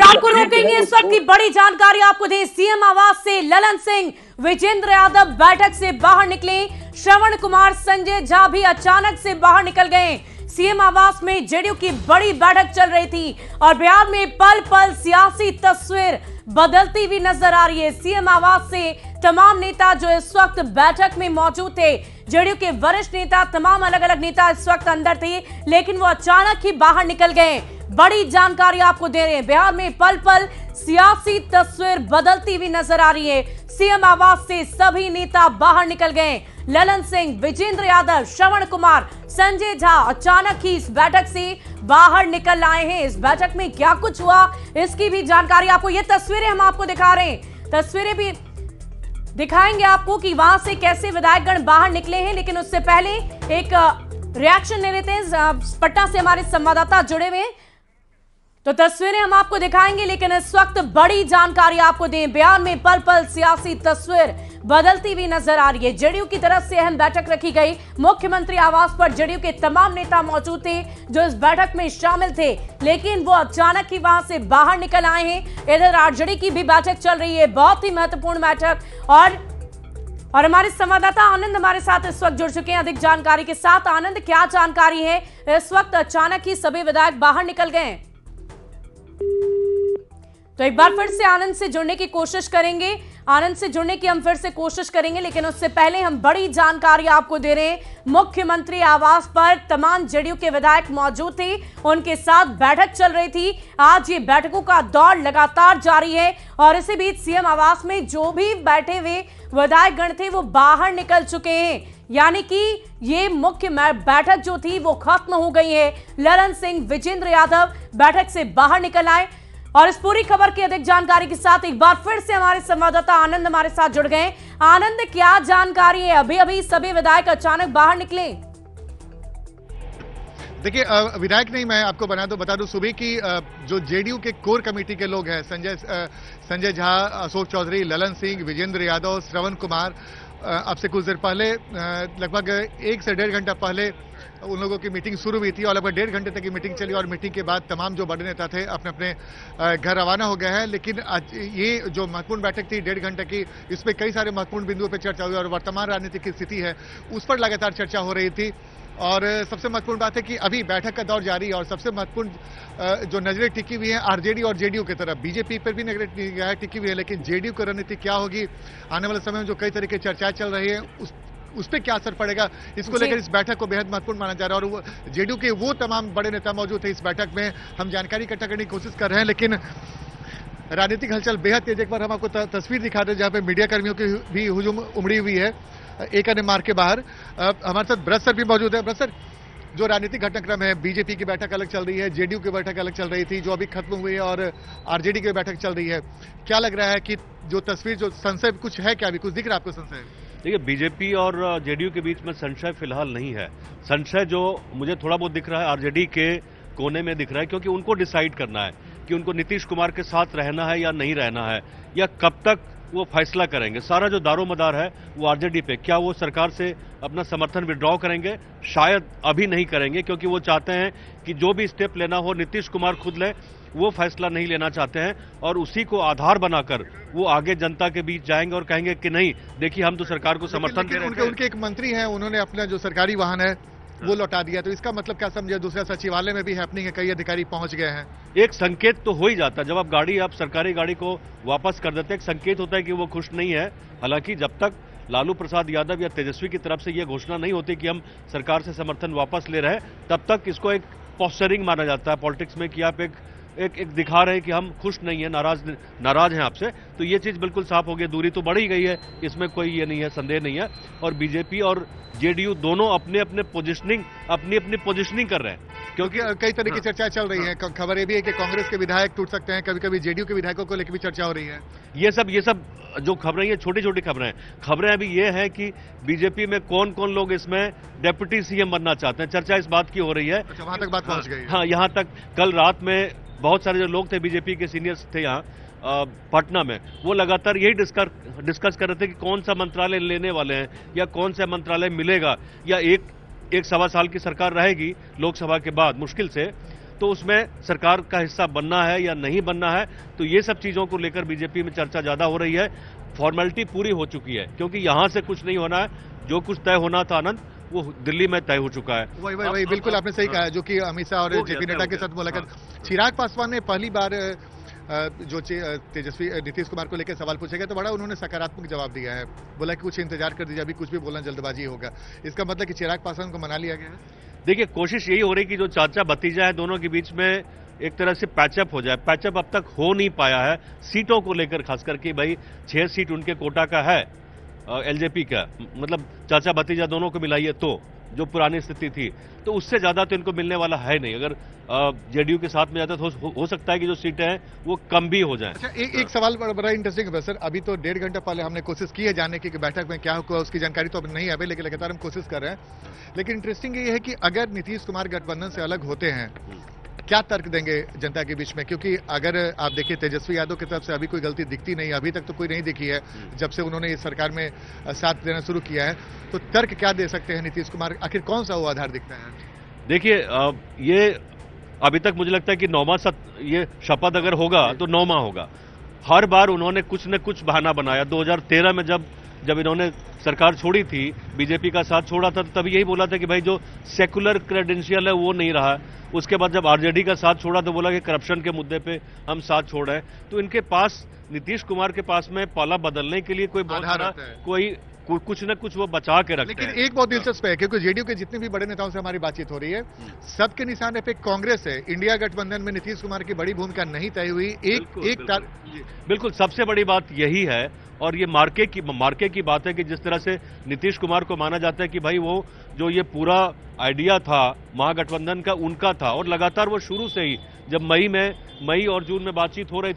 आपको रोकेंगे। इस वक्त की बड़ी जानकारी आपको दें, सीएम आवास से ललन सिंह, विजेंद्र यादव बैठक से बाहर निकले। श्रवण कुमार, संजय झा भी अचानक से बाहर निकल गए। सीएम आवास में जेडीयू की बड़ी बैठक चल रही थी और बिहार में पल पल सियासी तस्वीर बदलती हुई नजर आ रही है। सीएम आवास से तमाम नेता जो इस वक्त बैठक में मौजूद थे, जेडीयू के वरिष्ठ नेता, तमाम अलग अलग नेता इस वक्त अंदर थे, लेकिन वो अचानक ही बाहर निकल गए। बड़ी जानकारी आपको दे रहे हैं, बिहार में पल पल सियासी तस्वीर बदलती हुई नजर आ रही है। सीएम आवास से सभी नेता बाहर निकल गए। ललन सिंह, विजेंद्र यादव, श्रवण कुमार, संजय झा अचानक ही इस बैठक से बाहर निकल आए हैं। इस बैठक में क्या कुछ हुआ, इसकी भी जानकारी आपको, ये तस्वीरें हम आपको दिखा रहे हैं, तस्वीरें भी दिखाएंगे आपको कि वहां से कैसे विधायकगण बाहर निकले हैं। लेकिन उससे पहले एक रिएक्शन ले लेते हैं, पटना से हमारे संवाददाता जुड़े हुए हैं, तो तस्वीरें हम आपको दिखाएंगे। लेकिन इस वक्त बड़ी जानकारी आपको दें, बिहार में पल पल सियासी तस्वीर बदलती हुई नजर आ रही है। जेडीयू की तरफ से अहम बैठक रखी गई। मुख्यमंत्री आवास पर जेडीयू के तमाम नेता मौजूद थे जो इस बैठक में शामिल थे, लेकिन वो अचानक ही वहां से बाहर निकल आए हैं। इधर आरजेडी की भी बैठक चल रही है, बहुत ही महत्वपूर्ण बैठक, और हमारे संवाददाता आनंद हमारे साथ इस वक्त जुड़ चुके हैं अधिक जानकारी के साथ। आनंद, क्या जानकारी है, इस वक्त अचानक ही सभी विधायक बाहर निकल गए? तो एक बार फिर से आनंद से जुड़ने की कोशिश करेंगे, हम फिर से कोशिश करेंगे, लेकिन उससे पहले हम बड़ी जानकारी आपको दे रहे हैं। मुख्यमंत्री आवास पर तमाम जेडीयू के विधायक मौजूद थे, उनके साथ बैठक चल रही थी। आज ये बैठकों का दौर लगातार जारी है और इसी बीच सीएम आवास में जो भी बैठे हुए विधायकगण थे वो बाहर निकल चुके हैं, यानी कि ये मुख्य बैठक जो थी वो खत्म हो गई है। ललन सिंह, विजेंद्र यादव बैठक से बाहर निकल आए और इस पूरी खबर की अधिक जानकारी के साथ एक बार फिर से हमारे संवाददाता आनंद हमारे साथ जुड़ गए। आनंद, क्या जानकारी है, अभी अभी सभी विधायक अचानक बाहर निकले? देखिए, विधायक नहीं, मैं आपको बता दूं सुबह की जो जेडीयू के कोर कमेटी के लोग हैं, संजय झा, अशोक चौधरी, ललन सिंह, विजेंद्र यादव, श्रवण कुमार, अब से कुछ देर पहले लगभग 1 से 1.5 घंटा पहले उन लोगों की मीटिंग शुरू हुई थी और लगभग 1.5 घंटे तक की मीटिंग चली और मीटिंग के बाद तमाम जो बड़े नेता थे अपने अपने घर रवाना हो गए हैं। लेकिन आज ये जो महत्वपूर्ण बैठक थी 1.5 घंटे की, इसमें कई सारे महत्वपूर्ण बिंदुओं पर चर्चा हुई और वर्तमान राजनीतिक की स्थिति है उस पर लगातार चर्चा हो रही थी। और सबसे महत्वपूर्ण बात है कि अभी बैठक का दौर जारी है और सबसे महत्वपूर्ण जो नजरें टिकी हुई हैं आरजेडी और जेडीयू की तरफ, बीजेपी पर भी नजरें टिकी हुई है, लेकिन जेडीयू की रणनीति क्या होगी आने वाले समय में, जो कई तरह की चर्चाएं चल रही है उस पर क्या असर पड़ेगा, इसको लेकर इस बैठक को बेहद महत्वपूर्ण माना जा रहा है। और जेडीयू के वो तमाम बड़े नेता मौजूद थे इस बैठक में, हम जानकारी इकट्ठा करने की कोशिश कर रहे हैं, लेकिन राजनीतिक हलचल बेहद तेज। एक बार हम आपको तस्वीर दिखा रहे हैं जहां पे मीडिया कर्मियों की भी हुजूम उमड़ी हुई है एक अन्य मार्ग के बाहर। हमारे साथ ब्रज सर भी मौजूद है। ब्रज सर, जो राजनीतिक घटनाक्रम है, बीजेपी की बैठक अलग चल रही है, जेडीयू की बैठक अलग चल रही थी जो अभी खत्म हुई है, और आरजेडी की बैठक चल रही है, क्या लग रहा है कि जो तस्वीर, जो संशय कुछ है क्या, अभी कुछ दिख रहा है आपको संशय? देखिए, बीजेपी और जेडीयू के बीच में संशय फिलहाल नहीं है। संशय जो मुझे थोड़ा बहुत दिख रहा है आरजेडी के कोने में दिख रहा है, क्योंकि उनको डिसाइड करना है कि उनको नीतीश कुमार के साथ रहना है या नहीं रहना है, या कब तक वो फैसला करेंगे। सारा जो दारोमदार है वो आरजेडी पे। क्या वो सरकार से अपना समर्थन विड्रॉ करेंगे? शायद अभी नहीं करेंगे, क्योंकि वो चाहते हैं कि जो भी स्टेप लेना हो नीतीश कुमार खुद ले, वो फैसला नहीं लेना चाहते हैं और उसी को आधार बनाकर वो आगे जनता के बीच जाएंगे और कहेंगे कि नहीं, देखिए हम तो सरकार को समर्थन दे रहे हैं। उनके एक मंत्री हैं, उन्होंने अपना जो सरकारी वाहन है वो लौटा दिया, तो इसका मतलब क्या समझे? दूसरे सचिवालय में भी हैपनिंग है, कई अधिकारी पहुंच गए हैं। एक संकेत तो हो ही जाता है, जब आप सरकारी गाड़ी को वापस कर देते हैं, एक संकेत होता है कि वो खुश नहीं है। हालांकि जब तक लालू प्रसाद यादव या तेजस्वी की तरफ से यह घोषणा नहीं होती कि हम सरकार से समर्थन वापस ले रहे हैं, तब तक इसको एक पोस्चरिंग माना जाता है पॉलिटिक्स में कि आप एक दिखा रहे हैं कि हम खुश नहीं है, नाराज हैं आपसे। तो ये चीज बिल्कुल साफ हो गई, दूरी तो बढ़ ही गई है, इसमें कोई ये नहीं है, संदेह नहीं है। और बीजेपी और जेडीयू दोनों अपनी अपनी पोजिशनिंग कर रहे हैं, क्योंकि कई तरह की चर्चाएं चल रही हैं। खबर ये भी है कि कांग्रेस के विधायक टूट सकते हैं, कभी कभी जेडीयू के विधायकों को लेकर भी चर्चा हो रही है। ये सब जो खबरें, ये छोटी छोटी खबरें अभी ये है कि बीजेपी में कौन कौन लोग इसमें डेप्यूटी सीएम बनना चाहते हैं, चर्चा इस बात की हो रही है। अच्छा, वहां तक बात पहुंच गई? हाँ, यहाँ तक कल रात में बहुत सारे जो लोग थे बीजेपी के सीनियर्स थे यहाँ पटना में, वो लगातार यही डिस्कस कर रहे थे कि कौन सा मंत्रालय लेने वाले हैं या कौन सा मंत्रालय मिलेगा, या एक 1.25 साल की सरकार रहेगी लोकसभा के बाद मुश्किल से, तो उसमें सरकार का हिस्सा बनना है या नहीं बनना है, तो ये सब चीजों को लेकर बीजेपी में चर्चा ज्यादा हो रही है। फॉर्मेलिटी पूरी हो चुकी है, क्योंकि यहां से कुछ नहीं होना है, जो कुछ तय होना था आनंद वो दिल्ली में तय हो चुका है। वही बिल्कुल आपने सही कहा, जो कि अमित शाह और जेपी नड्डा के साथ मुलाकात। चिराग पासवान ने पहली बार जो तेजस्वी नीतीश कुमार को लेकर सवाल पूछा गया तो बड़ा उन्होंने सकारात्मक जवाब दिया है, बोला कि कुछ इंतजार कर दीजिए, अभी कुछ भी बोलना जल्दबाजी होगा। इसका मतलब कि चिराग पासवान को मना लिया गया है। देखिए, कोशिश यही हो रही कि जो चाचा भतीजा है दोनों के बीच में एक तरह से पैचअप हो जाए। पैचअप अब तक हो नहीं पाया है सीटों को लेकर, खास करके भाई 6 सीट उनके कोटा का है एलजेपी का, मतलब चाचा भतीजा दोनों को मिलाइए तो जो पुरानी स्थिति थी, तो उससे ज्यादा तो इनको मिलने वाला है नहीं। अगर जेडीयू के साथ में जाता तो हो सकता है कि जो सीटें हैं वो कम भी हो जाएं। अच्छा, एक सवाल बड़ा इंटरेस्टिंग है सर। अभी तो 1.5 घंटा पहले हमने कोशिश की है जानने की कि बैठक में क्या हुआ, उसकी जानकारी तो अभी नहीं है, लेकिन लगातार हम कोशिश कर रहे हैं। लेकिन इंटरेस्टिंग ये है कि अगर नीतीश कुमार गठबंधन से अलग होते हैं, क्या तर्क देंगे जनता के बीच में? क्योंकि अगर आप देखिए तेजस्वी यादव की तरफ से अभी कोई गलती दिखती नहीं, अभी तक तो कोई नहीं दिखी है जब से उन्होंने इस सरकार में साथ देना शुरू किया है, तो तर्क क्या दे सकते हैं नीतीश कुमार? आखिर कौन सा वो आधार दिखता है? देखिए, ये अभी तक मुझे लगता है कि 9वां ये शपथ अगर होगा तो 9वां होगा। हर बार उन्होंने कुछ न कुछ बहाना बनाया। 2013 में जब इन्होंने सरकार छोड़ी थी, बीजेपी का साथ छोड़ा था, तो तभी यही बोला था कि भाई जो सेकुलर क्रेडेंशियल है वो नहीं रहा। उसके बाद जब आरजेडी का साथ छोड़ा तो बोला कि करप्शन के मुद्दे पे हम साथ छोड़ रहे हैं। तो इनके पास, नीतीश कुमार के पास में पाला बदलने के लिए कोई बहुत सारा कुछ न कुछ वो बचा के रखते हैं। लेकिन एक बहुत दिलचस्प है, क्योंकि जेडीयू के जितने भी बड़े नेताओं से हमारी बातचीत हो रही है, सबके निशाने पे कांग्रेस है। इंडिया गठबंधन में नीतीश कुमार की बड़ी भूमिका नहीं तय हुई। बिल्कुल सबसे बड़ी बात यही है, और ये मार्के की बात है कि जिस तरह से नीतीश कुमार को माना जाता है कि भाई वो जो ये पूरा आइडिया था महागठबंधन का उनका था, और लगातार वो शुरू से ही जब मई और जून में बातचीत हो रही